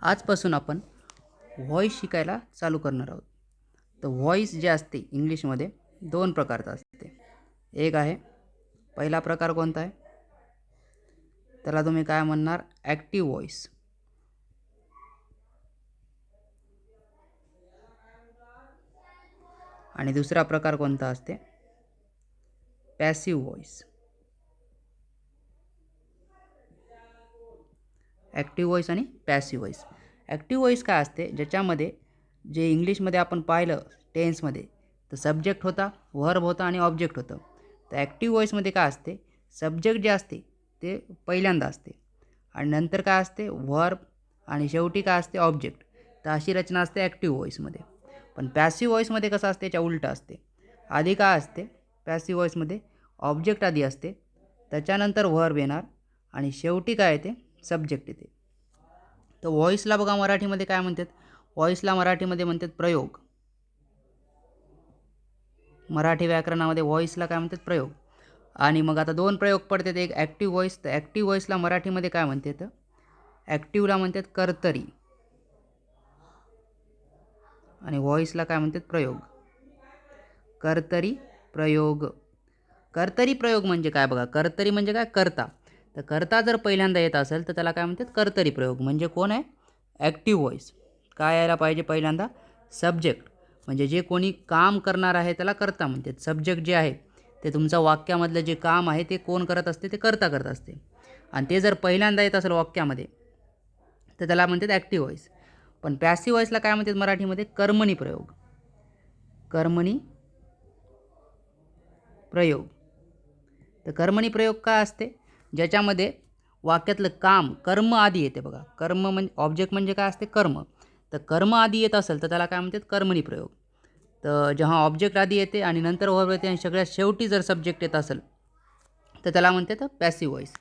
आजपासून आपण व्हॉईस शिकायला चालू करणार आहोत. तर व्हॉईस जे असते इंग्लिशमध्ये दोन प्रकारचं असते. एक आहे, पहिला प्रकार कोणता आहे, त्याला तुम्ही काय म्हणणार, ॲक्टिव्ह व्हॉईस. आणि दुसरा प्रकार कोणता असते, पॅसिव्ह व्हॉईस. ॲक्टिव्ह व्हॉईस आणि पॅसिव्ह व्हॉईस. ॲक्टिव्ह व्हॉईस काय असते, ज्याच्यामध्ये जे इंग्लिशमध्ये आपण पाहिलं टेन्समध्ये, तर सब्जेक्ट होता, व्हर्ब होता आणि ऑब्जेक्ट होतं. तर ॲक्टिव्ह व्हॉईसमध्ये काय असते, सब्जेक्ट जे असते ते पहिल्यांदा असते आणि नंतर काय असते व्हर्ब आणि शेवटी काय असते ऑब्जेक्ट. तर अशी रचना असते ॲक्टिव्ह व्हॉईसमध्ये. पण पॅसिव्ह व्हॉईसमध्ये कसं असते, याच्या उलटं असते. आधी काय असते पॅसिव्ह व्हॉईसमध्ये, ऑब्जेक्ट आधी असते, त्याच्यानंतर व्हर्ब येणार आणि शेवटी काय येते, सब्जेक्ट येते. तर व्हॉईसला बघा मराठीमध्ये काय म्हणतात, व्हॉईसला मराठीमध्ये म्हणतात प्रयोग. मराठी व्याकरणामध्ये व्हॉईसला काय म्हणतात, प्रयोग. आणि मग आता दोन प्रयोग पडतात, एक ॲक्टिव्ह व्हॉईस. तर ॲक्टिव्ह व्हॉईसला मराठीमध्ये काय म्हणतात, ॲक्टिव्हला म्हणतात कर्तरी आणि व्हॉईसला काय म्हणतात, प्रयोग. कर्तरी प्रयोग. कर्तरी प्रयोग म्हणजे काय बघा, कर्तरी म्हणजे काय, कर्ता. तर कर्ता जर पहिल्यांदा येत असेल तर त्याला काय म्हणतात, कर्तरी प्रयोग. म्हणजे कोण आहे, ॲक्टिव्ह व्हॉईस. काय यायला पाहिजे पहिल्यांदा, सब्जेक्ट. म्हणजे जे कोणी काम करणार आहे त्याला कर्ता म्हणतात. सब्जेक्ट जे आहे ते तुमचं वाक्यामधलं जे काम आहे ते कोण करत असते, ते कर्ता करत असते. आणि ते जर पहिल्यांदा येत असेल वाक्यामध्ये तर त्याला म्हणतात ॲक्टिव्ह व्हॉईस. पण पॅसिव्ह व्हॉईसला काय म्हणतात मराठीमध्ये, कर्मणी प्रयोग. कर्मणी प्रयोग. तर कर्मणी प्रयोग काय असते, ज्याच्यामध्ये वाक्यातलं काम, कर्म आधी येते बघा. कर्म म्हणजे ऑब्जेक्ट म्हणजे काय असते, कर्म. तर कर्म आधी येत असेल तर त्याला काय म्हणतात, कर्मणी प्रयोग. तर जेव्हा ऑब्जेक्ट आधी येते आणि नंतर व्हर्ब येते आणि सगळ्यात शेवटी जर सब्जेक्ट येत असेल तर त्याला म्हणतात पॅसिव्ह व्हॉईस.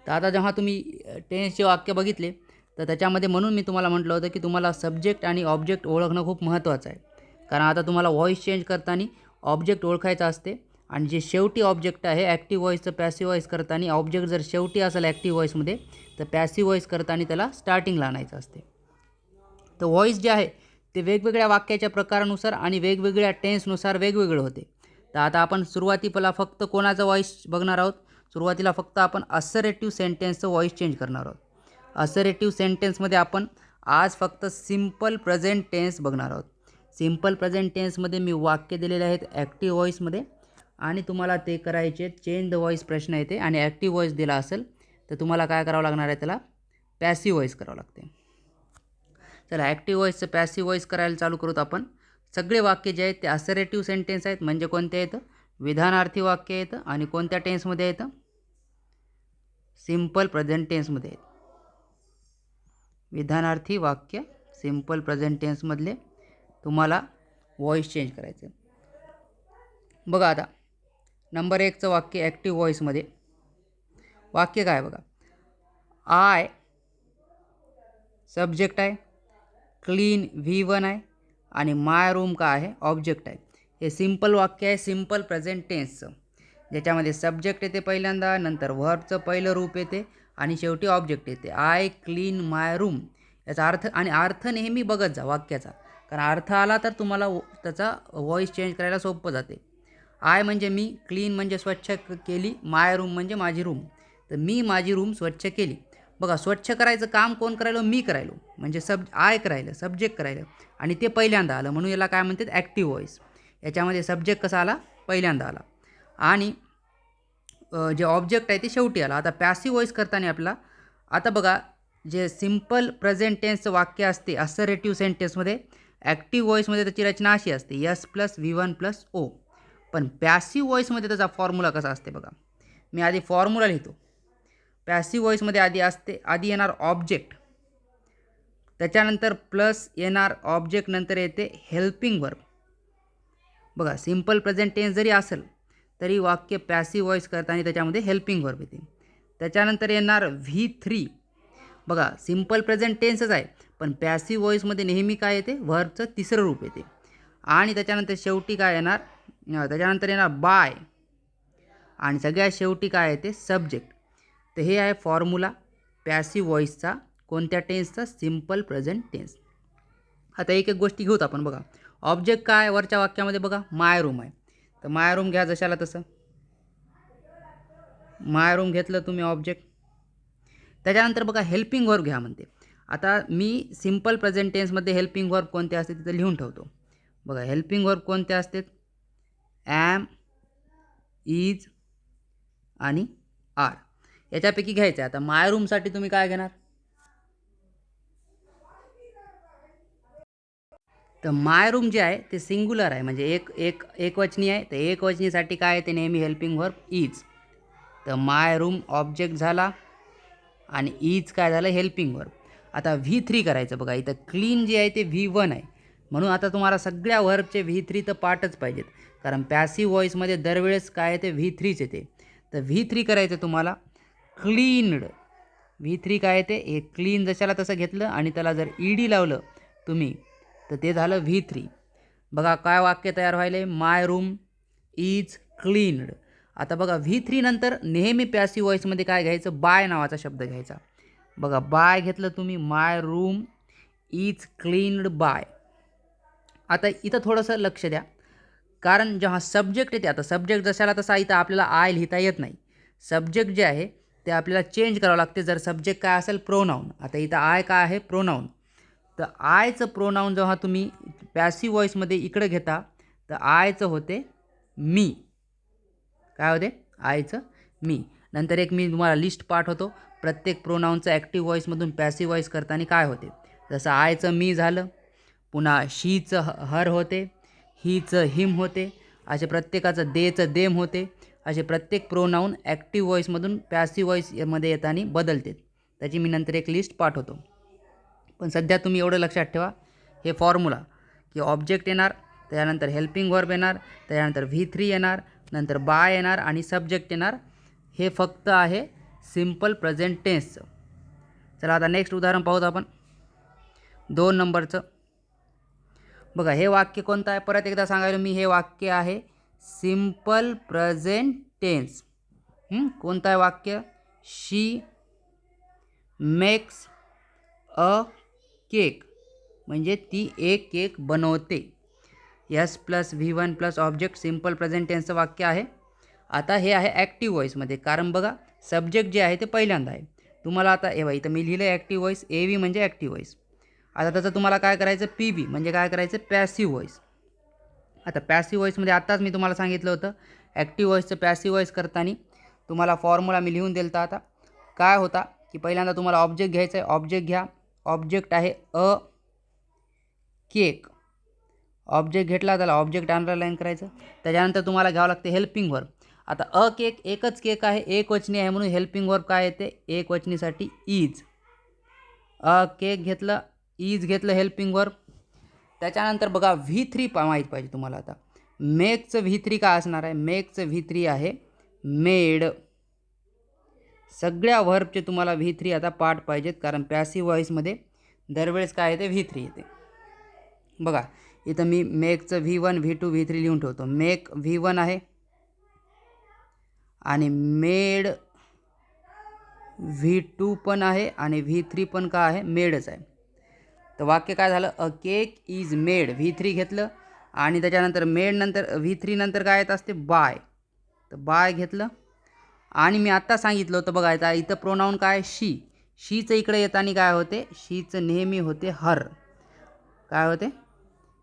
तर आता जेव्हा तुम्ही टेन्सचे वाक्य बघितले तर त्याच्यामध्ये म्हणून मी तुम्हाला म्हटलं होतं की तुम्हाला सब्जेक्ट आणि ऑब्जेक्ट ओळखणं खूप महत्त्वाचं आहे. कारण आता तुम्हाला व्हॉईस चेंज करताना ऑब्जेक्ट ओळखायचं असते आणि जे शेवटी ऑब्जेक्ट आहे ॲक्टिव्ह व्हॉईसचं पॅसिव्ह व्हॉईस करताना ऑब्जेक्ट जर शेवटी असेल ॲक्टिव्ह व्हॉईसमध्ये तर पॅसिव्ह व्हॉईस करताना त्याला स्टार्टिंगला आणायचं असते. तर व्हॉईस जे आहे ते वेगवेगळ्या वाक्याच्या प्रकारानुसार आणि वेगवेगळ्या टेन्सनुसार वेगवेगळं होते. तर आता आपण सुरुवातीला फक्त कोणाचं व्हॉईस बघणार आहोत, सुरुवातीला फक्त आपण असरेटिव्ह सेंटेन्सचं व्हॉईस चेंज करणार आहोत. असरेटिव्ह सेंटेन्समध्ये आपण आज फक्त सिम्पल प्रेझेंट टेन्स बघणार आहोत. सिम्पल प्रेझेंट टेन्समध्ये मी वाक्य दिलेले आहेत ॲक्टिव्ह व्हॉईसमध्ये आणि तुम्हाला ते करायचे चेंज द व्हॉईस प्रश्न येते आणि ॲक्टिव्ह व्हॉईस दिला असेल तर तुम्हाला काय करावं लागणार आहे, त्याला पॅसिव्ह व्हॉईस करावं लागते. चला ॲक्टिव्ह व्हॉईसचं पॅसिव्ह व्हॉईस करायला चालू करूत आपण. सगळे वाक्य जे आहेत ते असरेटिव्ह सेंटेन्स आहेत. म्हणजे कोणते येतं, विधानार्थी वाक्य येतं आणि कोणत्या टेन्समध्ये येतं, सिम्पल प्रेझेंट टेन्समध्ये येतं. विधानार्थी वाक्य सिम्पल प्रेझेंट टेन्समधले तुम्हाला व्हॉईस चेंज करायचं. बघा आता नंबर 1चं वाक्य ॲक्टिव्ह व्हॉईसमध्ये वाक्य काय बघा, आय सब्जेक्ट आहे, क्लीन V1 आहे आणि माय रूम काय आहे, ऑब्जेक्ट आहे. हे सिम्पल वाक्य आहे सिम्पल प्रेझेंट टेन्सचं, ज्याच्यामध्ये सब्जेक्ट येते पहिल्यांदा, नंतर व्हर्बचं पहिलं रूप येते आणि शेवटी ऑब्जेक्ट येते. I clean my room. याचा अर्थ, आणि अर्थ नेहमी बघत जा वाक्याचा, कारण अर्थ आला तर तुम्हाला त्याचा व्हॉईस चेंज करायला सोपं जाते. आय म्हणजे मी, क्लीन म्हणजे स्वच्छ केली, माय रूम म्हणजे माझी रूम. तर मी माझी रूम स्वच्छ केली. बघा स्वच्छ करायचं काम कोण करायलो, मी करायलो. म्हणजे आय करायलं, सब्जेक्ट करायलं आणि ते पहिल्यांदा आलं म्हणून याला काय म्हणतात, ॲक्टिव्ह व्हॉईस. याच्यामध्ये सब्जेक्ट कसा आला, पहिल्यांदा आला आणि जे ऑब्जेक्ट आहे ते शेवटी आला. आता पॅसिव्ह व्हॉईस करताना आपला, आता बघा जे सिम्पल प्रेझेंट टेन्सचं वाक्य असते असरेटिव्ह सेंटेन्समध्ये, ॲक्टिव्ह व्हॉईसमध्ये त्याची रचना अशी असते S+V1+O. पण पॅसिव्ह व्हॉईसमध्ये त्याचा फॉर्म्युला कसा असते बघा. मी आधी फॉर्म्युला लिहितो. पॅसिव्ह व्हॉईसमध्ये आधी येणार ऑब्जेक्ट, त्याच्यानंतर प्लस येणार ऑब्जेक्ट, नंतर येते हेल्पिंग वर्ब. बघा सिम्पल प्रेझेंट टेन्स जरी असेल तरी वाक्य पॅसिव्ह व्हॉईस करताना त्याच्यामध्ये हेल्पिंग वर्ब येते. त्याच्यानंतर येणार V3. बघा सिम्पल प्रेझेंट टेन्सच आहे पण पॅसिव्ह व्हॉईसमध्ये नेहमी काय येते, व्हर्बचं तिसरं रूप येते. आणि त्याच्यानंतर शेवटी काय येणार, त्याच्यानंतर येणार बाय आणि सगळ्यात शेवटी काय येते, सब्जेक्ट. तर हे आहे फॉर्म्युला पॅसिव्ह व्हॉईसचा कोणत्या टेन्सचा? Simple present tense. आता एक एक गोष्टी घेऊत आपण. बघा ऑब्जेक्ट काय वरच्या वाक्यामध्ये बघा माय रूम आहे, तर माय रूम घ्या जशाला तसं. माय रूम घेतलं तुम्ही ऑब्जेक्ट. त्याच्यानंतर बघा हेल्पिंग वर्ब घ्या म्हणते. आता मी सिम्पल प्रेझेंट टेन्समध्ये हेल्पिंग वर्ब कोणते असते तिथं लिहून ठेवतो. बघा हेल्पिंग वर्ब कोणते असतात? ॲम, इज आणि आर. याच्यापैकी घ्यायचं आहे. आता माय रूमसाठी तुम्ही काय घेणार? तर माय रूम जे आहे ते सिंग्युलर आहे, म्हणजे एकवचनी आहे. तर एकवचनीसाठी काय आहे ते नेहमी हेल्पिंग वर्ब इज. तर माय रूम ऑब्जेक्ट झाला आणि इज काय झालं? Helping verb. आता V3 करायचं. बघा इथं क्लीन जे आहे ते V1 आहे, म्हणून आता तुम्हाला सगळ्या वर्बचे V3 तर पाठच पाहिजेत, कारण पॅसिव्ह व्हॉईसमध्ये दरवेळेस काय येते? V3च येते. तर V3 करायचं तुम्हाला क्लीनड. V3 काय येते? हे क्लीन जशाला तसं घेतलं आणि त्याला जर ED लावलं तुम्ही तर ते झालं V3. बघा काय वाक्य तयार व्हायले? माय रूम इज क्लीनड. आता बघा V3 नंतर नेहमी पॅसिव्ह व्हॉईसमध्ये काय घ्यायचं? बाय नावाचा शब्द घ्यायचा. बघा बाय घेतलं तुम्ही, माय रूम इज क्लीनड बाय. आता इथं थोडंसं लक्ष द्या, कारण जेव्हा सब्जेक्ट येते, आता सब्जेक्ट जशाला तसा इथं आपल्याला आय लिहिता येत नाही. सब्जेक्ट जे आहे ते आपल्याला चेंज करावं लागते जर सब्जेक्ट काय असेल? प्रोनाऊन. आता इथं आय काय आहे? प्रोनाऊन. तर आयचं प्रोनाऊन जेव्हा तुम्ही पॅसिव्ह व्हॉईसमध्ये इकडे घेता तर आयचं होते मी. काय होते? आयचं मी. नंतर एक मी तुम्हाला लिस्ट पाठवतो प्रत्येक प्रोनाऊनचं ॲक्टिव्ह व्हॉईसमधून पॅसिव्ह व्हॉईस करताना काय होते. जसं आयचं मी झालं, पुन्हा शीचं हर होते, हीचं हिम होते, असे प्रत्येकाचं देचं देम होते. असे प्रत्येक प्रोनाऊन ॲक्टिव्ह व्हॉईसमधून पॅसिव्ह व्हॉईसमध्ये येताना बदलते. त्याची मी नंतर एक लिस्ट पाठवतो. पण सध्या तुम्ही एवढं लक्षात ठेवा हे फॉर्म्युला, की ऑब्जेक्ट येणार, त्यानंतर हेल्पिंग वर्ब येणार, त्यानंतर V3 येणार, नंतर बाय येणार आणि सब्जेक्ट येणार. हे फक्त आहे सिम्पल प्रेझेंट टेन्सचं. चला आता नेक्स्ट उदाहरण पाहूत आपण 2 नंबरचं. बघा हे वाक्य कोणतं आहे? परत एकदा सांगायला मी, हे वाक्य आहे सिम्पल प्रेझेंट टेन्स. कोणतं आहे वाक्य? शी मेक्स अ केक, म्हणजे ती एक केक बनवते. S + V1 + object simple present टेन्सचं वाक्य आहे. आता हे आहे ॲक्टिव्ह व्हॉईसमध्ये, कारण बघा सब्जेक्ट जे आहे ते पहिल्यांदा आहे. तुम्हाला आता इथं मी लिहिलं ॲक्टिव्ह व्हॉईस, AV म्हणजे ॲक्टिव्ह व्हॉईस. आता त्याचं तुम्हाला काय करायचं? PV म्हणजे काय करायचं? Passive voice. आता पॅसिव्ह व्हॉईसमध्ये आत्ताच मी तुम्हाला सांगितलं होतं ॲक्टिव्ह व्हॉईसचं पॅसिव्ह व्हॉईस करताना तुम्हाला फॉर्म्युला मी लिहून दिला होता. आता काय होता की पहिल्यांदा तुम्हाला ऑब्जेक्ट घ्यायचं आहे. ऑब्जेक्ट घ्या. ऑब्जेक्ट आहे अ केक. ऑब्जेक्ट घेतला, त्याला ऑब्जेक्ट अंडरलाईन करायचं. त्याच्यानंतर तुम्हाला घ्यावं लागते हेल्पिंग वर्ब. आता अ केक एकच केक आहे, एकवचनी आहे, म्हणून हेल्पिंग वर्ब काय येते? एकवचनीसाठी इज. अ केक घेतलं, इज घेतलं हेल्पिंग वर्ब. त्याच्यानंतर बघा V3 माहीत पाहिजे तुम्हाला. आता मेकचं V3 काय असणार आहे? मेकचं V3 आहे मेड. सगळ्या व्हर्बचे तुम्हाला V3 आता पाठ पाहिजेत, कारण पॅसिव्ह व्हॉईसमध्ये दरवेळेस काय येते? V3 येते. बघा इथं मी मेकचं V1 V2 V3 लिहून ठेवतो. मेक V1 आहे आणि मेड V2 पण आहे आणि V3 पण काय आहे? मेडच आहे. तर वाक्य काय झालं? अ केक इज मेड. V3 घेतलं आणि त्याच्यानंतर मेड नंतर V3 नंतर काय येत असते? बाय. तर बाय घेतलं आणि मी आत्ता सांगितलं होतं बघा इथं प्रोनाऊन काय? शी. शीचं इकडे येताना काय होते? शीचं नेहमी होते हर. काय होते?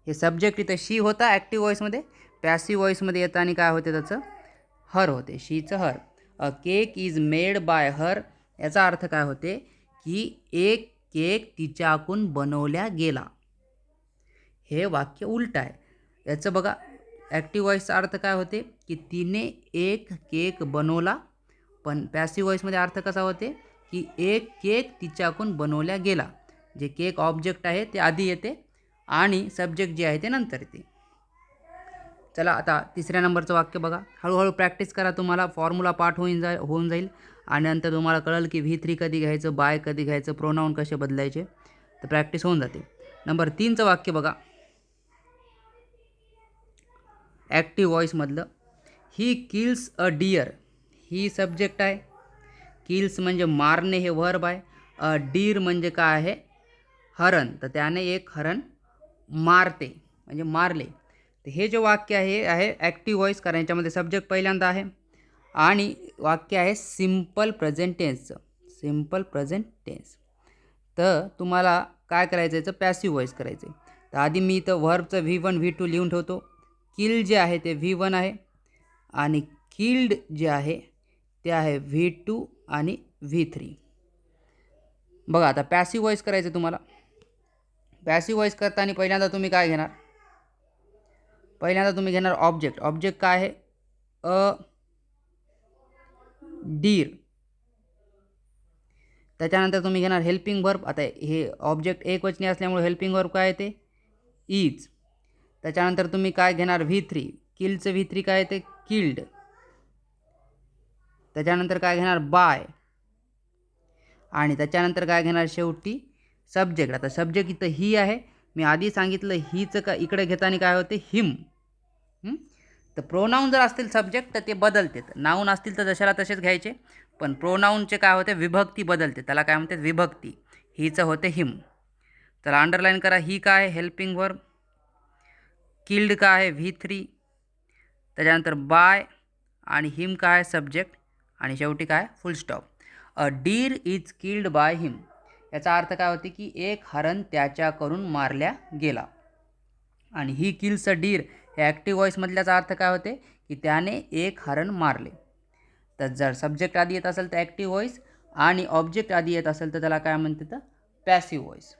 हे सब्जेक्ट इथं शी होता ॲक्टिव्ह व्हॉईसमध्ये, पॅसिव्ह व्हॉईसमध्ये येताना काय होते? त्याचं हर होते, शीचं her. A cake is made by her. याचा अर्थ काय होते? की एक केक तिच्याकडून बनवल्या गेला. हे वाक्य उलट आहे. याचं बघा ॲक्टिव्ह व्हॉईसचा अर्थ काय होते? की तिने एक केक बनवला. पण पॅसिव्ह व्हॉईसमध्ये अर्थ कसा होते? की एक केक तिच्याकडून बनवल्या गेला. जे केक ऑब्जेक्ट आहे ते आधी येते आणि सब्जेक्ट जे आहे ते नंतर येते. चला आता तिसऱ्या नंबरचं वाक्य बघा. हळूहळू प्रॅक्टिस करा, तुम्हाला फॉर्म्युला पाठ होऊन जाईल आणि नंतर तुम्हाला कळेल की V3 कधी घ्यायचं, बाय कधी घ्यायचं, प्रोनाऊन कसे बदलायचे. तर प्रॅक्टिस होऊन जाते. नंबर 3चं वाक्य बघा ॲक्टिव्ह व्हॉईसमधलं. He kills a deer. He subject आहे, किल्स म्हणजे मारणे हे वर्ब आहे डीर म्हणजे काय आहे, हरण. तर त्याने एक हरण मारते म्हणजे मारले. तर हे जे वाक्य आहे ॲक्टिव्ह व्हॉइस, कारण याच्यामध्ये सब्जेक्ट पहिल्यांदा आहे आणि वाक्य आहे सिम्पल प्रेझेंट टेन्सचं. Simple present tense. तर तुम्हाला काय करायचं याचं पॅसिव्ह व्हॉइस करायचं आहे. तर आधी मी इथं व्हर्बचं V1 V2 लिहून ठेवतो. किल जे आहे ते V1 आहे आणि किल्ड जे आहे ते आहे V2 आणि V3. बघा आता पॅसिव्ह व्हॉइस करायचं तुम्हाला. पॅसिव्ह व्हॉइस करताना पहिल्यांदा तुम्ही काय घेणार, पहिल्यांदा तुम्ही घेणार ऑब्जेक्ट. ऑब्जेक्ट काय आहे, अ डीर. त्याच्यानंतर तुम्ही घेणार हेल्पिंग वर्ब. आता हे ऑब्जेक्ट एकवचनी असल्यामुळे हेल्पिंग वर्ब काय ते इज. त्याच्यानंतर तुम्ही काय घेणार V3. किलचं V3 काय ते किल्ड. त्याच्यानंतर काय घेणार बाय आणि त्याच्यानंतर काय घेणार शेवटी सब्जेक्ट. आता सब्जेक्ट इथं ही आहे, मी आधी सांगितलं हीचं का इकडे घेताना काय होते हिम. तर प्रोनाऊन जर असतील सब्जेक्ट तर ते बदलते, नाऊन असतील तर जशाला तसेच घ्यायचे. पण प्रोनाऊनचे काय होते विभक्ती बदलते, त्याला काय म्हणतात विभक्ती. हीचं होते हिम. चला अंडरलाईन करा. ही काय आहे हेल्पिंग वर्ब, किल्ड काय आहे V3, त्याच्यानंतर बाय आणि हिम काय आहे सब्जेक्ट आणि शेवटी काय फुल stop. A deer is killed by him. याचा अर्थ काय होते की एक हरण त्याच्याकडून मारल्या गेला. आणि ही किल्स अ डीर हे ॲक्टिव्ह व्हॉइसमधल्याचा अर्थ काय होते की त्याने एक हरण मारले. तर जर सब्जेक्ट आधी येत असेल तर ॲक्टिव्ह व्हॉइस आणि ऑब्जेक्ट आधी येत असेल तर त्याला काय म्हणते तर पॅसिव्ह व्हॉइस.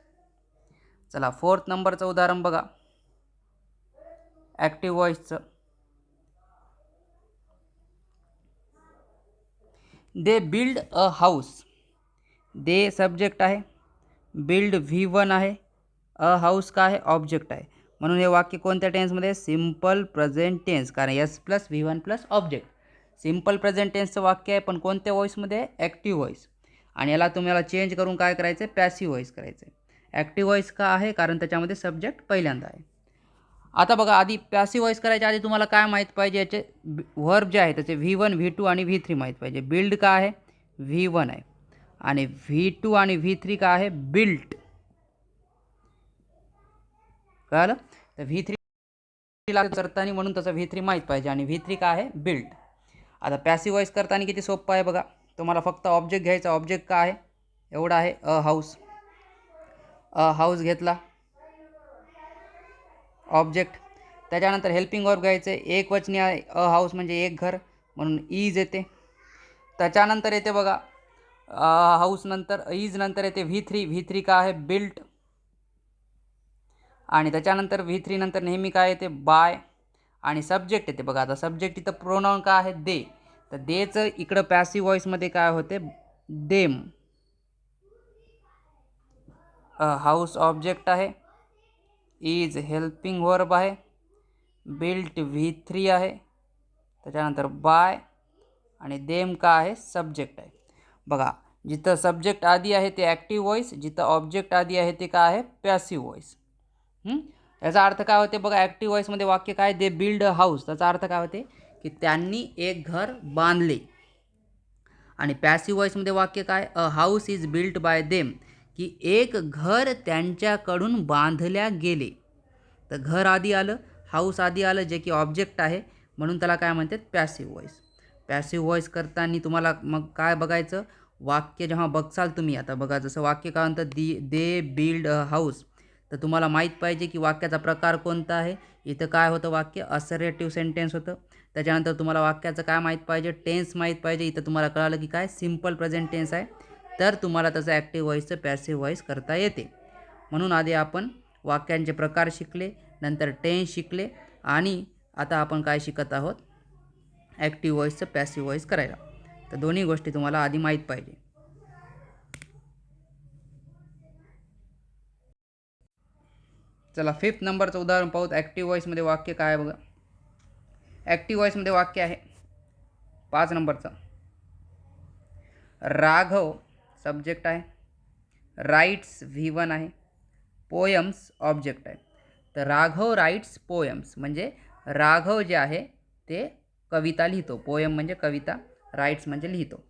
चला 4th नंबरचं उदाहरण बघा ॲक्टिव्ह व्हॉइसचं. They build a house. They subject आहे, बिल्ड V1 आहे, अ हाऊस का आहे ऑब्जेक्ट आहे. म्हणून हे वाक्य कोणत्या टेन्समध्ये सिम्पल प्रेझेंट टेन्स, कारण S+V1 plus object. Simple present टेन्सचं वाक्य आहे पण कोणत्या व्हॉइसमध्ये आहे ॲक्टिव्ह व्हॉइस. आणि याला तुम्हाला चेंज करून काय करायचं आहे पॅसिव्ह व्हॉइस करायचं आहे. ॲक्टिव्ह व्हॉइस का आहे कारण त्याच्यामध्ये सब्जेक्ट पहिल्यांदा आहे. आता बघा आधी पॅसिव्ह व्हॉइस करायच्या आधी तुम्हाला काय माहीत पाहिजे, याचे वर्ब जे आहे त्याचे V1 V2 आणि V3 माहीत पाहिजे. बिल्ड का आहे V1 आहे आणि V2 आणि V3 का आहे बिल्ट. कळलं. तर V3 करताना म्हणून त्याचा V3 माहीत पाहिजे आणि V3 का आहे बिल्ट. आता पॅसिव्ह व्हॉइस करताना किती सोपं आहे बघा. तुम्हाला फक्त ऑब्जेक्ट घ्यायचा. ऑब्जेक्ट का आहे एवढा आहे अ हाऊस. अ हाऊस घेतला ऑब्जेक्ट. त्याच्यानंतर हेल्पिंग वर्ब घ्यायचे. एक वचनी आहे अ हाऊस म्हणजे एक घर म्हणून इज येते. त्याच्यानंतर येते बघा हाऊस नंतर इज नंतर येते V3. V3 का आहे बिल्ट आणि त्याच्यानंतर V3 नंतर नेहमी काय येते बाय आणि सब्जेक्ट येते. बघा आता सब्जेक्ट इथं प्रोनाऊन का आहे दे. तर देचं इकडं पॅसिव्ह व्हॉइसमध्ये काय होते देम. हाऊस ऑब्जेक्ट आहे, इज हेल्पिंग वर्ब आहे, बिल्ट V3 आहे, त्याच्यानंतर बाय आणि देम का आहे सब्जेक्ट आहे. बघा जिथं सब्जेक्ट आधी आहे ते ॲक्टिव्ह व्हॉइस, जिथं ऑब्जेक्ट आधी आहे ते काय आहे पॅसिव्ह व्हॉइस. याचा अर्थ काय होते बघा ॲक्टिव्ह व्हॉइसमध्ये वाक्य काय दे बिल्ड अ हाऊस. त्याचा अर्थ काय होते की त्यांनी एक घर बांधले. आणि पॅसिव्ह व्हॉइसमध्ये वाक्य काय अ house is built by them, की एक घर त्यांच्याकडून बांधल्या गेले. तर घर आधी आलं, हाऊस आधी आलं जे की ऑब्जेक्ट आहे म्हणून त्याला काय म्हणतात पॅसिव्ह व्हॉइस. पॅसिव्ह व्हॉइस करताना तुम्हाला मग काय बघायचं वाक्य जेव्हा बघसाल तुम्ही. आता बघा जसं वाक्य काय म्हणतं दे बिल्ड अ हाऊस, तर तुम्हाला माहीत पाहिजे की वाक्याचा प्रकार कोणता आहे. इथं काय होतं वाक्य असर्टिव्ह सेंटेन्स होतं. त्याच्यानंतर तुम्हाला वाक्याचं काय माहीत पाहिजे टेन्स माहीत पाहिजे. इथं तुम्हाला कळालं की काय सिम्पल प्रेझेंट टेन्स आहे, तर तुम्हाला त्याचं ॲक्टिव्ह व्हॉइसचं पॅसिव्ह व्हॉइस करता येते. म्हणून आधी आपण वाक्यांचे प्रकार शिकले, नंतर टेन्स शिकले आणि आता आपण काय शिकत आहोत ॲक्टिव्ह व्हॉइसचं पॅसिव्ह व्हॉइस करायला. तर दोन्ही गोष्टी तुम्हाला आधी माहीत पाहिजे. चला 5th नंबरचं उदाहरण पाहूत. ॲक्टिव्ह व्हॉइसमध्ये वाक्य काय आहे बघा. ॲक्टिव्ह व्हॉइसमध्ये वाक्य आहे 5 नंबरचं. राघव सब्जेक्ट आहे, राईट्स V1 आहे, पोयम्स ऑब्जेक्ट आहे. तर राघव राईट्स पोयम्स म्हणजे राघव जे आहे ते कविता लिहितो. पोयम म्हणजे कविता, राईट्स म्हणजे लिहितो.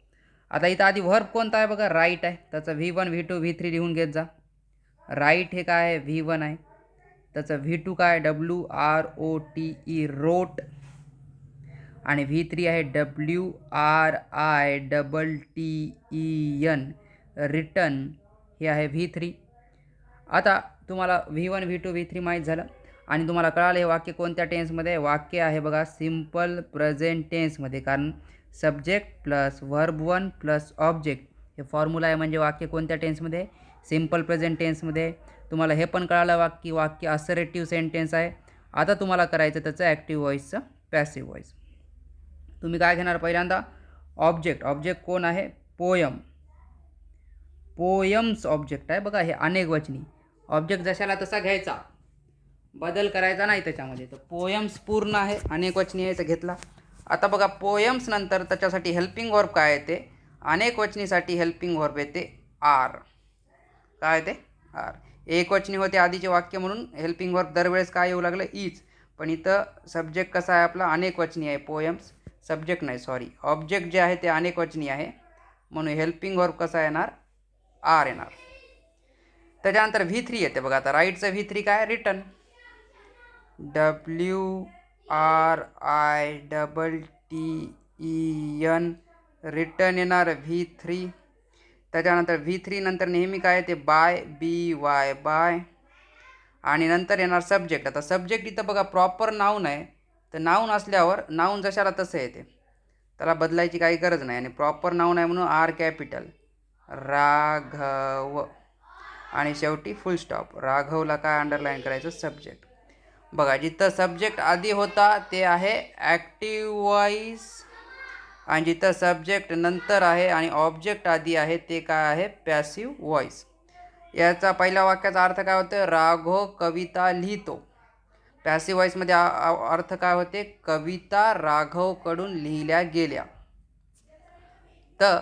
आता इथं आधी व्हर्ब कोणता आहे बघा, राईट आहे, त्याचं V1 V2 V3 लिहून घेत जा. राईट हे काय आहे, V1 आहे. त्याचं V2 काय, WROTE रोट, आणि V3 आहे WRITTEN रिटर्न, हे आहे V3. आता तुम्हाला V1 V2 V3 माहीत झालं आणि तुम्हाला कळालं हे वाक्य कोणत्या टेन्समध्ये आहे. वाक्य आहे बघा सिम्पल प्रेझेंट टेन्समध्ये, कारण subject plus verb 1 plus object हे फॉर्म्युला आहे. म्हणजे वाक्य कोणत्या टेन्समध्ये, सिम्पल प्रेझेंट टेन्समध्ये. तुम्हाला हे पण कळालं वाक्य असर्टिव्ह सेंटेन्स आहे. आता तुम्हाला करायचं त्याचं ॲक्टिव्ह व्हॉईसचं पॅसिव्ह व्हॉईस. तुम्ही काय घेणार, पहिल्यांदा ऑब्जेक्ट. ऑब्जेक्ट कोण आहे, पोयम. पोयम्स ऑब्जेक्ट आहे बघा, हे अनेक वचनी. ऑब्जेक्ट जशाला तसा घ्यायचा, बदल करायचा नाही त्याच्यामध्ये. तर पोयम्स पूर्ण आहे, अनेक वचनी आहे, तर घेतला. आता बघा पोयम्स नंतर त्याच्यासाठी हेल्पिंग वर्ब काय येते, अनेक वचनीसाठी हेल्पिंग वर्ब येते आर. काय ते, आर. एक वचनी होते आधीचे वाक्य म्हणून हेल्पिंग वर्ब दरवेळेस काय येऊ लागलं, इज. पण इथं सब्जेक्ट कसा आहे आपला, अनेक वचनी आहे. पोयम्स सब्जेक्ट नाही, सॉरी, ऑब्जेक्ट जे आहे ते अनेक वचनी आहे, म्हणून हेल्पिंग वर्ब कसा येणार, आर येणार. त्याच्यानंतर V3 येते बघा. आता राईटचं V3 काय, रिटर्न. WRITTEN रिटर्न येणार V3. त्याच्यानंतर V3 नंतर नेहमी काय येते, बाय, BY बाय, आणि नंतर येणार सब्जेक्ट. आता सब्जेक्ट इथं बघा प्रॉपर नाऊन आहे, तर नाऊन असल्यावर नाऊन जशाला तसं येते, त्याला बदलायची काही गरज नाही. आणि प्रॉपर नाऊन आहे म्हणून R कॅपिटल, राघव, आणि शेवटी फुल स्टॉप. राघवला काय अंडरलाईन करायचं, सब्जेक्ट. बघा जिथं सब्जेक्ट आधी होता ते आहे ॲक्टिव्ह व्हॉईस, आणि जिथं सब्जेक्ट नंतर आहे आणि ऑब्जेक्ट आधी आहे ते काय आहे, पॅसिव्ह व्हॉईस. याचा पहिल्या वाक्याचा अर्थ काय होतं, राघव कविता लिहितो. पॅसिव्ह व्हॉईसमध्ये अर्थ काय होते, कविता राघवकडून लिहिल्या गेल्या. तर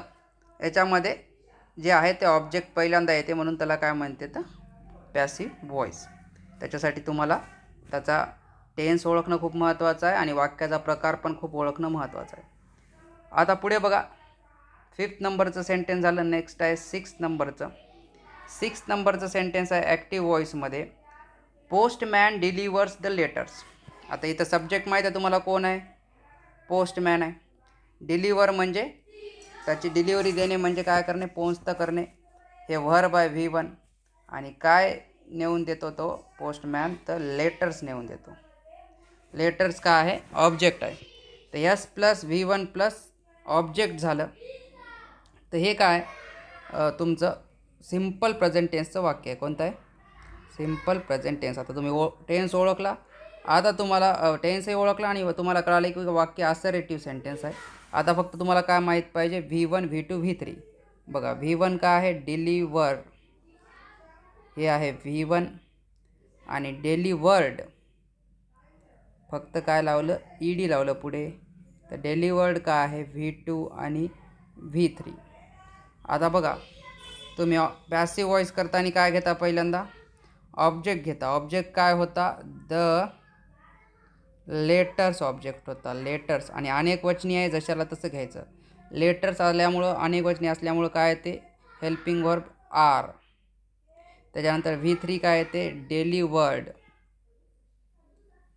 याच्यामध्ये जे आहे ते ऑब्जेक्ट पहिल्यांदा येते, म्हणून त्याला काय म्हणते तर पॅसिव्ह व्हॉईस. त्याच्यासाठी तुम्हाला त्याचा टेन्स ओळखणं खूप महत्त्वाचं आहे आणि वाक्याचा प्रकार पण खूप ओळखणं महत्त्वाचं आहे. आता पुढे बघा, 5th नंबरचं सेंटेन्स झालं. नेक्स्ट आहे 6th नंबरचं. 6th नंबरचं सेंटेन्स आहे active व्हॉईसमध्ये, postman delivers the letters. आता इथं सब्जेक्ट माहीत आहे तुम्हाला कोण आहे, पोस्टमॅन आहे. डिलिव्हर म्हणजे त्याची डिलिव्हरी देणे, म्हणजे काय करणे, पोचतं करणे. हे व्हर्ब आहे V1. आणि काय नेऊन देतो तो पोस्टमॅन, तर लेटर्स नेऊन देतो. लेटर्स काय आहे, ऑब्जेक्ट आहे. तर S plus V1 plus object झालं. तर हे काय तुमचं सिम्पल प्रेझेंट टेन्सचं वाक्य आहे. कोणतं आहे, सिम्पल प्रेझेंट टेन्स. आता तुम्ही टेन्स ओळखला. आता तुम्हाला टेन्सही ओळखला आणि तुम्हाला कळालं की वाक्य असर्टिव्ह सेंटेन्स आहे. आता फक्त तुम्हाला काय माहीत पाहिजे, V1 V2 V3. बघा V1 काय आहे, डिलिव्हर, हे आहे V1. आणि डिलिव्हर्ड फक्त काय लावलं, ED लावलं पुढे, तर डिलिव्हर्ड काय आहे, V2 आणि V3. आता बघा तुम्ही पॅसिव्ह व्हॉईस करताना काय घेता, पहिल्यांदा ऑब्जेक्ट घेता. ऑब्जेक्ट काय होता, द लेटर्स ऑब्जेक्ट होता, लेटर्स. आणि अनेक वचनी आहे, जशाला तसं घ्यायचं. लेटर्स आल्यामुळं, अनेक वचनी असल्यामुळं काय येते, हेल्पिंग वर्ब आर. त्याच्यानंतर V3 काय येते, डिलिव्हर्ड,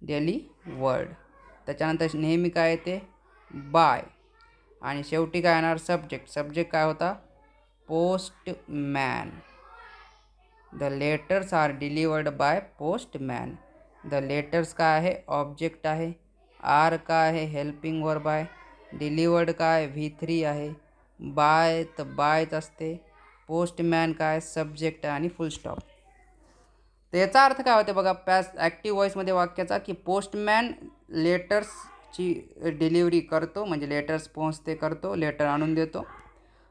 डिलिव्हर्ड. त्याच्यानंतर नेहमी काय येते, बाय, आणि शेवटी काय येणार, सब्जेक्ट. सब्जेक्ट काय होता, postman. The letters are delivered by postman. The letters काय आहे, ऑब्जेक्ट आहे. आर काय आहे, हेल्पिंग वर्ब आहे. डिलिव्हर्ड काय, V3 आहे. बाय तर बायच असते. पोस्टमॅन काय, सब्जेक्ट आहे, आणि फुल स्टॉप. तर याचा अर्थ काय होते बघा, ॲक्टिव्ह व्हॉईसमध्ये वाक्याचा, की पोस्टमॅन लेटर्सची डिलिव्हरी करतो, म्हणजे लेटर्स पोहोचते करतो, लेटर आणून देतो.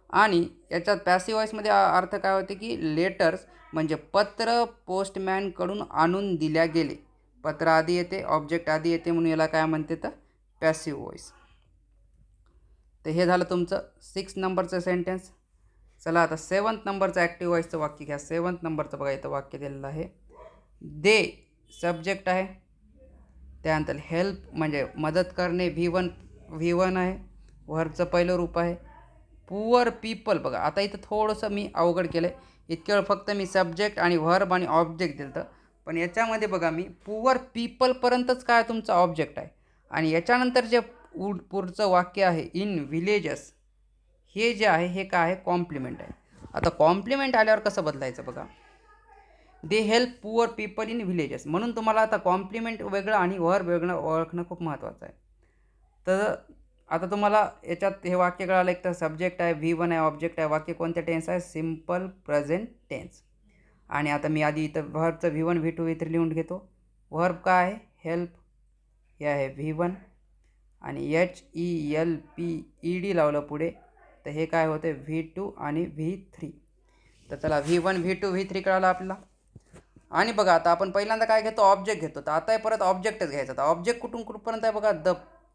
आणि याच्यात पॅसिव्ह व्हॉईसमध्ये अर्थ काय होते, की लेटर्स म्हणजे पत्र पोस्टमॅनकडून आणून दिल्या गेले. पत्र आधी येते, ऑब्जेक्ट आधी येते, म्हणून याला काय म्हणते तर पॅसिव्ह व्हॉईस. तर हे झालं तुमचं 6 नंबरचं सेंटेन्स. चला आता 7th नंबरचं ॲक्टिव्ह व्हॉईसचं वाक्य घ्या. 7th नंबरचं बघा इथं वाक्य दिलेलं आहे. दे सब्जेक्ट आहे. त्यानंतर हेल्प म्हणजे मदत करणे, V1 आहे, व्हर्बचं पहिलं रूप आहे. Poor people. बघा आता इथं थोडंसं मी अवघड केलं आहे. इतक्या वेळ फक्त मी सब्जेक्ट आणि व्हर्ब आणि ऑब्जेक्ट दिलं होतं, पण याच्यामध्ये बघा मी पुअर पीपलपर्यंतच काय तुमचा ऑब्जेक्ट आहे. आणि याच्यानंतर जे पुढचं वाक्य आहे इन विलेजेस, हे जे आहे हे काय आहे, कॉम्प्लिमेंट आहे. आता कॉम्प्लिमेंट आल्यावर कसं बदलायचं बघा. They help poor people in villages, म्हणून तुम्हाला आता कॉम्प्लिमेंट वेगळं आणि वर्ब वेगळं ओळखणं खूप महत्त्वाचं आहे. तर आता तुम्हाला याच्यात हे वाक्य कळालं. एक तर सब्जेक्ट आहे, V1 आहे, ऑब्जेक्ट आहे. वाक्य कोणत्या टेन्स आहे, सिम्पल प्रेझेंट टेन्स. आणि आता मी आधी इथं व्हर्बचं V1 V2 V3 लिहून घेतो. व्हर्ब काय आहे, हेल्प, हे आहे V1 आणि HELPED लावलं पुढे, तर हे काय होते V2 आणि V3. तर चला V1 V2 V3 कळालं आपल्याला. आणि बघा आता आपण पहिल्यांदा काय घेतो, ऑब्जेक्ट घेतो. तर आता परत ऑब्जेक्टच घ्यायचा. तर ऑब्जेक्ट कुठून कुठपर्यंत आहे बघा,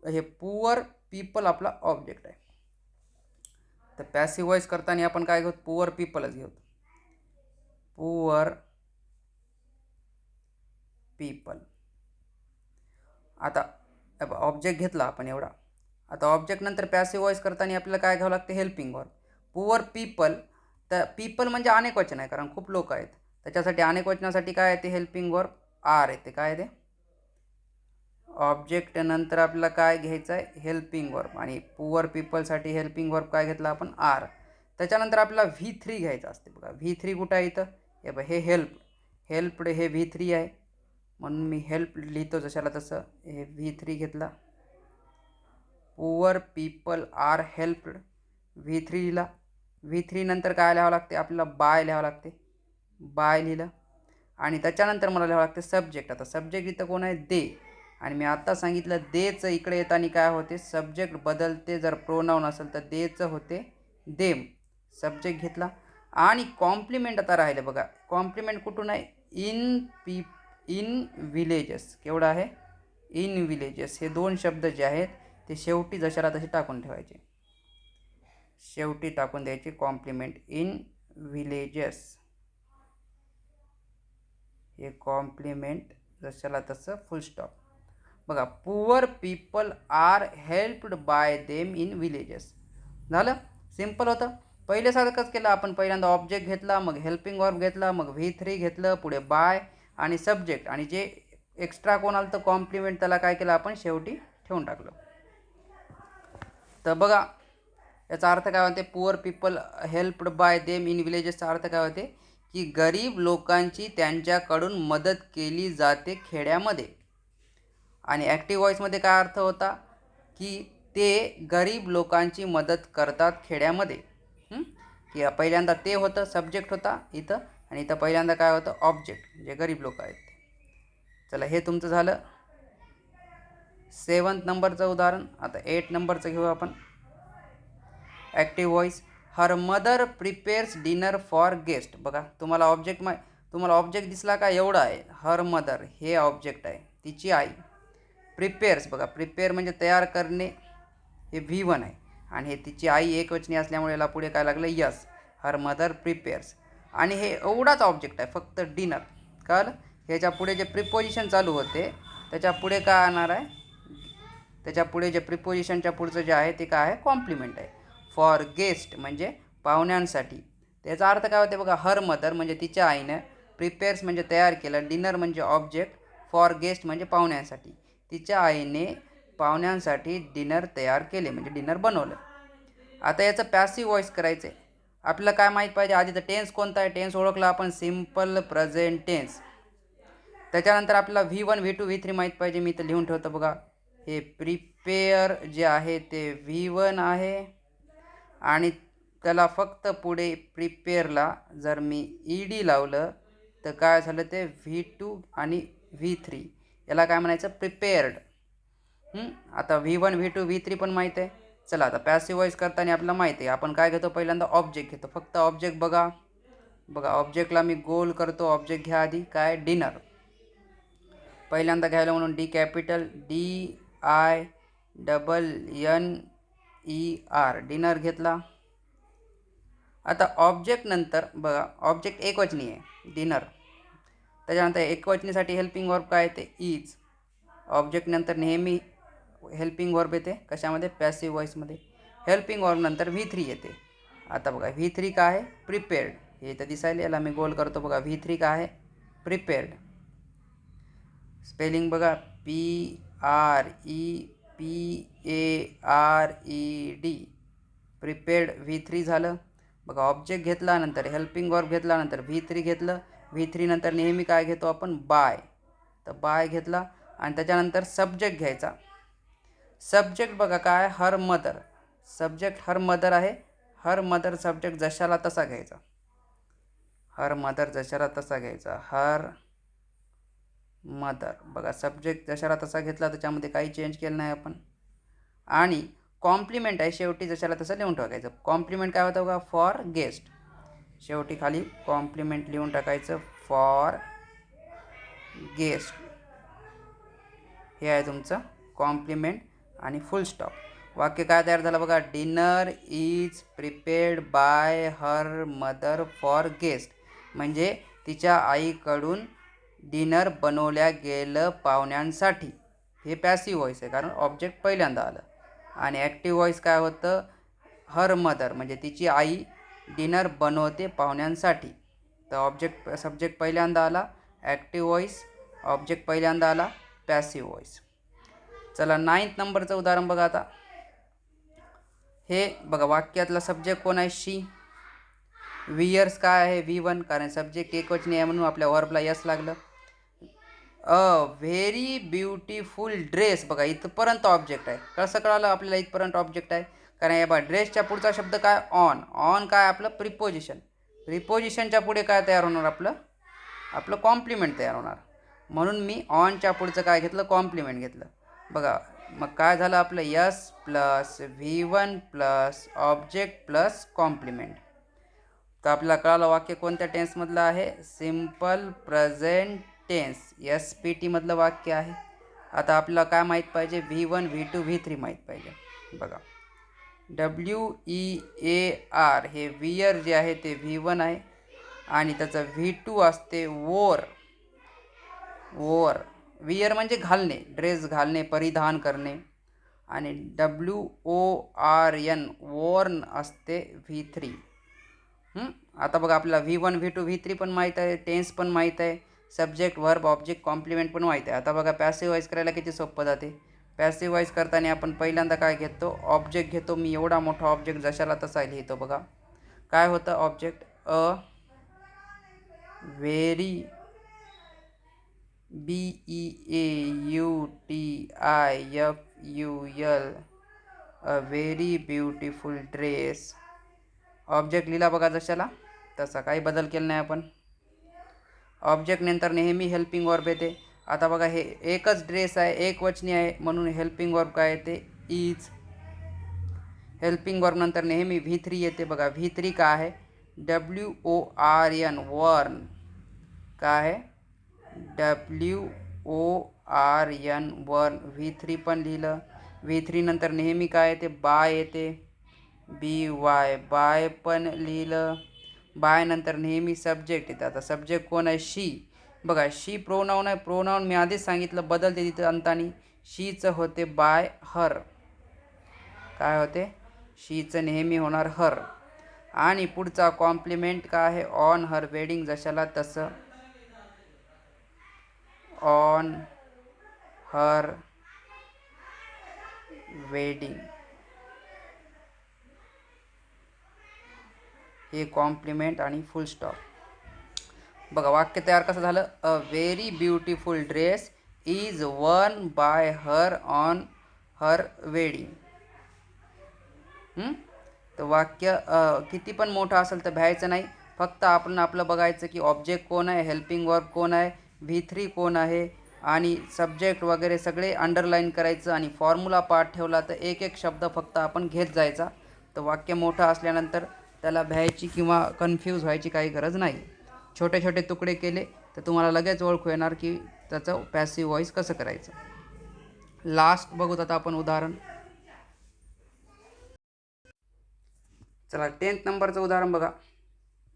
हे पुअर पीपल आपला ऑब्जेक्ट आहे. तर पॅसिव्ह वॉइस करताना आपण काय घेऊ, पुअर पीपलच घेऊ. Poor people. आता ऑब्जेक्ट घेतला आपण एवढा. आता ऑब्जेक्ट नंतर पॅसिव्ह वॉइस करताना आपल्याला काय घ्यावं लागते, हेल्पिंग वर्ब. पुअर पीपल, तर पीपल म्हणजे अनेक वचन आहे, कारण खूप लोक आहेत. त्याच्यासाठी अनेक वचनासाठी काय आहे ते हेल्पिंग वर्ब आर आहे. ते काय ते ऑब्जेक्ट नंतर आपल्याला काय घ्यायचं आहे, हेल्पिंग वर्ब. आणि पुअर पीपलसाठी हेल्पिंग वर्ब काय घेतला आपण, आर. त्याच्यानंतर आपल्याला V3 घ्यायचं असते. बघा V3 कुठं आहे इथं, हे हेल्प्ड हे V3 आहे, म्हणून मी हेल्प लिहितो जशाला तसं. हे V3 घेतला. Poor people are helped, V3 लिहिला. V3 नंतर काय लिहावं लागते आपल्याला, बाय लिहावं लागते. बाय लिहिलं. आणि त्याच्यानंतर मला लिहावं लागते सब्जेक्ट. आता सब्जेक्ट इथं कोण आहे, दे. आणि मी आत्ता सांगितलं देचं इकडे येताना काय होते, सब्जेक्ट बदलते. जर प्रोनाऊन असेल तर देचं होते देम. सब्जेक्ट घेतला. आणि कॉम्प्लिमेंट आता राहिले बघा. कॉम्प्लिमेंट कुठून आहे, इन विलेजेस. केवढं आहे, इन विलेजेस. हे दोन शब्द जे आहेत ते शेवटी जशाला तसे टाकून ठेवायचे. शेवटी टाकून द्यायचे कॉम्प्लिमेंट, इन विलेजेस. हे कॉम्प्लिमेंट जशाला तसं फुल स्टॉप. बघा poor people are helped by them in villages. झालं, सिम्पल होतं. पहिले सारखंच केलं आपण. पहिल्यांदा ऑब्जेक्ट घेतला, मग हेल्पिंग वर्ब घेतला, मग V3 घेतलं, पुढे बाय आणि सब्जेक्ट. आणि जे एक्स्ट्रा कोण आलं तर कॉम्प्लिमेंट, त्याला काय केलं आपण, शेवटी ठेवून टाकलं. तर बघा याचा अर्थ काय होते, poor people helped by them in विलेजेसचा अर्थ काय होते, की गरीब लोकांची त्यांच्याकडून मदत केली जाते खेड्यामध्ये. आणि ॲक्टिव्ह व्हॉइसमध्ये काय अर्थ होता, की ते गरीब लोकांची मदत करतात खेड्यामध्ये. की पहिल्यांदा ते होतं, सब्जेक्ट होता इथं, आणि इथं पहिल्यांदा काय होतं, ऑब्जेक्ट, जे गरीब लोक आहेत. चला हे तुमचं झालं 7th नंबरचं उदाहरण. आता 8 नंबरचं घेऊ आपण. Active voice, her mother prepares dinner for guest. बघा तुम्हाला ऑब्जेक्ट दिसला का, एवढा आहे. हर मदर हे ऑब्जेक्ट आहे, तिची आई. प्रिपेअर्स, बघा प्रिपेअर म्हणजे तयार करणे, हे V1 आहे. आणि हे तिची आई एकवचनी असल्यामुळे याला पुढे काय लागलं, यस. Her mother prepares. आणि हे एवढाच ऑब्जेक्ट आहे फक्त, डिनर. कळलं. ह्याच्या पुढे जे प्रिपोजिशन चालू होते त्याच्या पुढे काय येणार आहे, त्याच्या पुढे जे प्रिपोजिशनच्या पुढचं जे आहे ते काय आहे, कॉम्प्लिमेंट आहे. फॉर गेस्ट म्हणजे पाहुण्यांसाठी. त्याचा अर्थ काय होते बघा, हर मदर म्हणजे तिच्या आईनं, प्रिपेअर्स म्हणजे तयार केलं, डिनर म्हणजे ऑब्जेक्ट, फॉर गेस्ट म्हणजे पाहुण्यांसाठी. तिच्या आईने पाहुण्यांसाठी डिनर तयार केले म्हणजे डिनर बनवलं. आता याचं पॅसिव्ह व्हॉइस करायचं आहे. आपल्याला काय माहीत पाहिजे, आधी तर टेन्स कोणता आहे, टेन्स ओळखला आपण, सिम्पल प्रेझेंट टेन्स. त्याच्यानंतर आपल्याला V1 V2 V3 माहीत पाहिजे. मी इथं लिहून ठेवतो बघा. हे प्रिपेअर जे आहे ते V1 आहे, आणि त्याला फक्त पुढे प्रिपेअरला जर मी ED लावलं तर काय झालं, ते V2 आणि V3. याला काय म्हणायचं, प्रिपेअर्ड. आता V1 V2 V3 पण माहीत आहे. चला आता पॅसिव्ह व्हॉइस करताना आपल्याला माहीत आहे. आपण काय घेतो, पहिल्यांदा ऑब्जेक्ट घेतो. फक्त ऑब्जेक्ट बघा. ऑब्जेक्टला मी गोल करतो. ऑब्जेक्ट घ्या आधी, काय, डिनर. पहिल्यांदा घ्यायला म्हणून D कॅपिटल, DINNER, डिनर घेतला. आता ऑब्जेक्ट नंतर बघा, ऑब्जेक्ट एकवचनी आहे डिनर. त्याच्यानंतर एकवचनीसाठी हेल्पिंग वर्ब काय ते इज. ऑब्जेक्ट नंतर नेहमी हेल्पिंग वर्ब येते, कशामध्ये, पॅसिव्ह व्हॉइसमध्ये. हेल्पिंग वर्ब नंतर V3 येते. आता बघा V3 काय आहे, प्रिपेअर्ड. हे इथं दिसायला, याला मी गोल करतो बघा. V3 काय आहे, प्रिपेअर्ड. स्पेलिंग बघा, PREPARED, प्रिपेअर्ड. V3 झालं बघा. ऑब्जेक्ट घेतला, नंतर हेल्पिंग वर्ब घेतला, नंतर V3 घेतलं. V3 नंतर नेहमी काय घेतो आपण, बाय. तर बाय घेतला आणि त्याच्यानंतर सब्जेक्ट घ्यायचा. सब्जेक्ट बघा काय, her mother. Subject her mother आहे. हर मदर सब्जेक्ट जशाला तसा घ्यायचा. हर मदर जशाला तसा घ्यायचा. हर मदर बघा, सब्जेक्ट जशाला तसा घेतला, त्याच्यामध्ये काही चेंज केलं नाही आपण. आणि कॉम्प्लिमेंट आहे शेवटी, जशाला तसं लिहून टाकायचं. कॉम्प्लिमेंट काय होतं बघा, फॉर गेस्ट. शेवटी खाली कॉम्प्लिमेंट लिहून टाकायचं, फॉर गेस्ट. हे आहे तुमचं कॉम्प्लिमेंट आणि फुल स्टॉप. वाक्य काय तयार झालं बघा, dinner is prepared bye her mother for guest. म्हणजे तिच्या आईकडून डिनर बनवल्या गेलं पाहुण्यांसाठी. हे पॅसिव्ह व्हॉइस आहे, कारण ऑब्जेक्ट पहिल्यांदा आलं. आणि ॲक्टिव्ह व्हॉइस काय होतं, हर मदर, म्हणजे तिची आई डिनर बनवते पाहुण्यांसाठी. तर ऑब्जेक्ट सब्जेक्ट पहिल्यांदा आला, ॲक्टिव्ह व्हॉइस. ऑब्जेक्ट पहिल्यांदा आला, पॅसिव्ह व्हॉइस. चला 9th नंबरचं उदाहरण बघा. आता हे बघा, वाक्यातला सब्जेक्ट कोण आहे, शी. वियर्स काय आहे, V1, कारण सब्जेक्ट एकवचनी आहे म्हणून आपल्या वर्बला यस लागलं. अ व्हेरी ब्युटिफुल ड्रेस. बघा, इथपर्यंत ऑब्जेक्ट आहे. कसं कळालं आपल्याला इथपर्यंत ऑब्जेक्ट आहे, कारण या बघा ड्रेसच्या पुढचा शब्द काय, ऑन. ऑन काय आपलं प्रिपोजिशन. प्रिपोजिशनच्या पुढे काय तयार होणार, आपलं कॉम्प्लिमेंट तयार होणार. म्हणून मी ऑनच्या पुढचं काय घेतलं, कॉम्प्लिमेंट घेतलं. बघा, मग काय झालं आपलं, S plus V1 plus object plus complement. तर आपल्याला कळालं वाक्य कोणत्या टेन्समधलं आहे, सिम्पल प्रेझेंट टेन्स, SPT मधलं वाक्य आहे. आता आपल्याला काय माहीत पाहिजे, V1 V2 V3 माहीत पाहिजे. बघा, WEAR हे वियर जे आहे ते V1 आहे, आणि त्याचं V2 असते वोर. वोर, वियर म्हणजे घालणे, ड्रेस घालणे, परिधान करणे. आणि WORN वॉर्न असते V3. आता बघा, आपल्याला V1 V2 V3 पण माहीत आहे, टेन्स पण माहीत आहे, सब्जेक्ट वर्ब ऑब्जेक्ट कॉम्प्लिमेंट पण माहीत आहे. आता बघा, पॅसिव्ह व्हॉइस करायला किती सोपं जाते. पॅसिव्ह व्हॉइस करताना आपण पहिल्यांदा काय घेतो, ऑब्जेक्ट घेतो. मी एवढा मोठा ऑब्जेक्ट जशाला तसा लिहितो. बघा काय होतं, object a very, BEAUTIFUL, a very beautiful dress. Object लिहिला बघा जशाला तसा, काही बदल केला नाही आपण. ऑब्जेक्ट नंतर नेहमी हेल्पिंग वर्ब येते. आता बघा, हे एकच ड्रेस आहे, एक वचनी आहे, म्हणून हेल्पिंग वर्ब काय येते, इज. हेल्पिंग वर्ब नंतर नेहमी V3 येते. बघा, V3 काय आहे, WORN वॉर्न. काय आहे, WORN वॉर्न. V3 पण लिहिलं. V3 नंतर नेहमी काय येते, बाय येते, BY, बाय पण लिहिलं. बाय नंतर नेहमी सब्जेक्ट येतं. आता सब्जेक्ट कोण आहे, शी. बघा, शी प्रोनाऊन आहे. प्रोनाऊन मी आधीच सांगितलं बदलते तिथं अंतानी. शीचं होते बाय हर. काय होते, शीचं नेहमी होणार हर. आणि पुढचा कॉम्प्लिमेंट काय आहे, ऑन हर वेडिंग, जशाला तसं, ऑन हर वेडिंग. हे कॉम्प्लिमेंट आणि फुल स्टॉप. बघा, वाक्य तयार कसं झालं, a very beautiful dress is worn by her on her wedding. तर वाक्य किती पण मोठं असेल तर भ्यायचं नाही. फक्त आपण आपलं बघायचं की ऑब्जेक्ट कोण आहे, हेल्पिंग वर्ब कोण आहे, V3 कोण आहे, आणि सब्जेक्ट वगैरे सगळे अंडरलाईन करायचं. आणि फॉर्म्युला पार्ट ठेवला तर एक एक शब्द फक्त आपण घेत जायचा. तर वाक्य मोठं असल्यानंतर त्याला भ्यायची किंवा कन्फ्यूज व्हायची काही गरज नाही. छोटे छोटे तुकडे केले तर तुम्हाला लगेच ओळखू येणार की त्याचं पॅसिव्ह व्हॉइस कसं करायचं. लास्ट बघूत आता आपण उदाहरण. चला 10th नंबरचं उदाहरण बघा.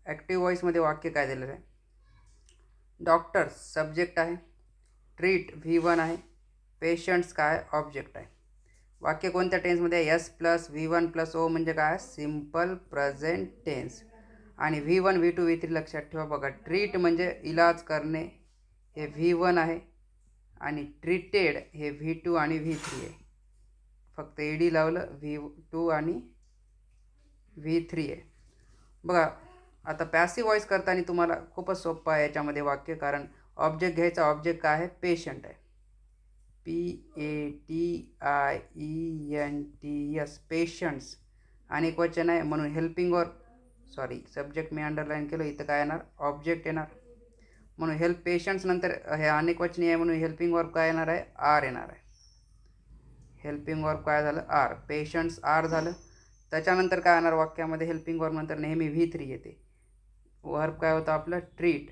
ॲक्टिव्ह व्हॉइसमध्ये वाक्य काय दिलेलं आहे, डॉक्टर्स सब्जेक्ट आहे, ट्रीट V1 आहे, पेशंट्स काय ऑब्जेक्ट आहे. वाक्य कोणत्या टेन्समध्ये आहे? एस प्लस V1 + O म्हणजे काय? Simple present tense. आणि V1 V2 V3 लक्षात ठेवा. बघा, ट्रीट म्हणजे इलाज करणे हे V1 आहे आणि ट्रीटेड हे V2 आणि V3 आहे. फक्त ईडी लावलं, V2 आणि V3 आहे. बघा, आता पॅसिव्ह व्हॉइस करताना तुम्हाला खूपच सोपं आहे याच्यामध्ये वाक्य, कारण ऑब्जेक्ट घ्यायचा. ऑब्जेक्ट काय आहे? पेशंट आहे. PATIENTS, patients. अनेक वचन आहे म्हणून हेल्पिंग वर्क, सॉरी सब्जेक्ट मी अंडरलाईन केलं, इथं काय येणार? ऑब्जेक्ट येणार. म्हणून हेल्प पेशंट्स नंतर हे अनेक वचनी आहे म्हणून हेल्पिंग वर्क काय येणार आहे? आर येणार आहे. हेल्पिंग वर्क काय झालं? आर. पेशंट्स आर झालं. त्याच्यानंतर काय येणार वाक्यामध्ये? हेल्पिंग वर्क नंतर नेहमी V3 येते. वर्ब काय होतं आपलं? ट्रीट.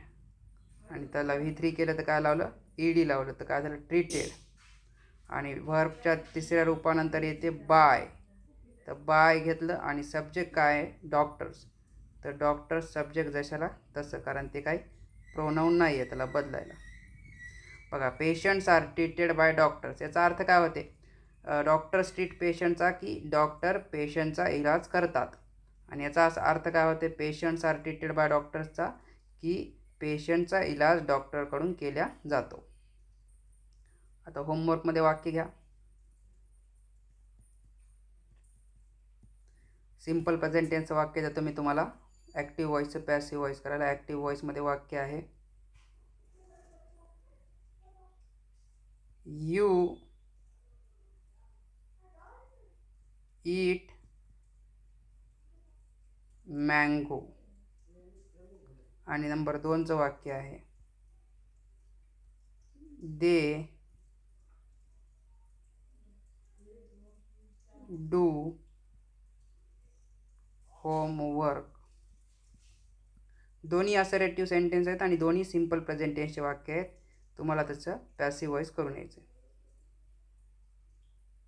आणि त्याला V3 केलं तर काय लावलं? ईडी लावलं तर काय झालं? ट्रीटेड. आणि व्हर्बच्या तिसऱ्या रूपानंतर येते बाय. तर बाय घेतलं आणि सब्जेक्ट काय आहे? डॉक्टर्स. तर डॉक्टर्स सब्जेक्ट जशाला तसं, कारण ते काही प्रोनाऊन नाही आहे त्याला बदलायला. बघा, patients are treated by doctors. याचा अर्थ काय होते? डॉक्टर्स ट्रीट पेशंटचा, की डॉक्टर पेशंटचा इलाज करतात. आणि याचा असा अर्थ काय होते? पेशंट्स आर ट्रीटेड बाय डॉक्टर्सचा, की पेशंटचा इलाज डॉक्टरकडून केला जातो. आता होमवर्कमध्ये वाक्य घ्या. सिम्पल प्रेझेंट टेन्सचं वाक्य देतो मी तुम्हाला. ॲक्टिव्ह व्हॉइसचं पॅसिव्ह व्हॉइस करायला. ॲक्टिव्ह व्हॉइसमध्ये वाक्य आहे, यू ईट मँगो. आणि नंबर 2चं वाक्य आहे, दे डू होमवर्क. दोन्ही असर्टिव्ह सेंटेन्स आहेत आणि दोन्ही सिम्पल प्रेझेंट टेन्सचे वाक्य आहेत. तुम्हाला त्याचं पॅसिव्ह व्हॉइस करून यायचं.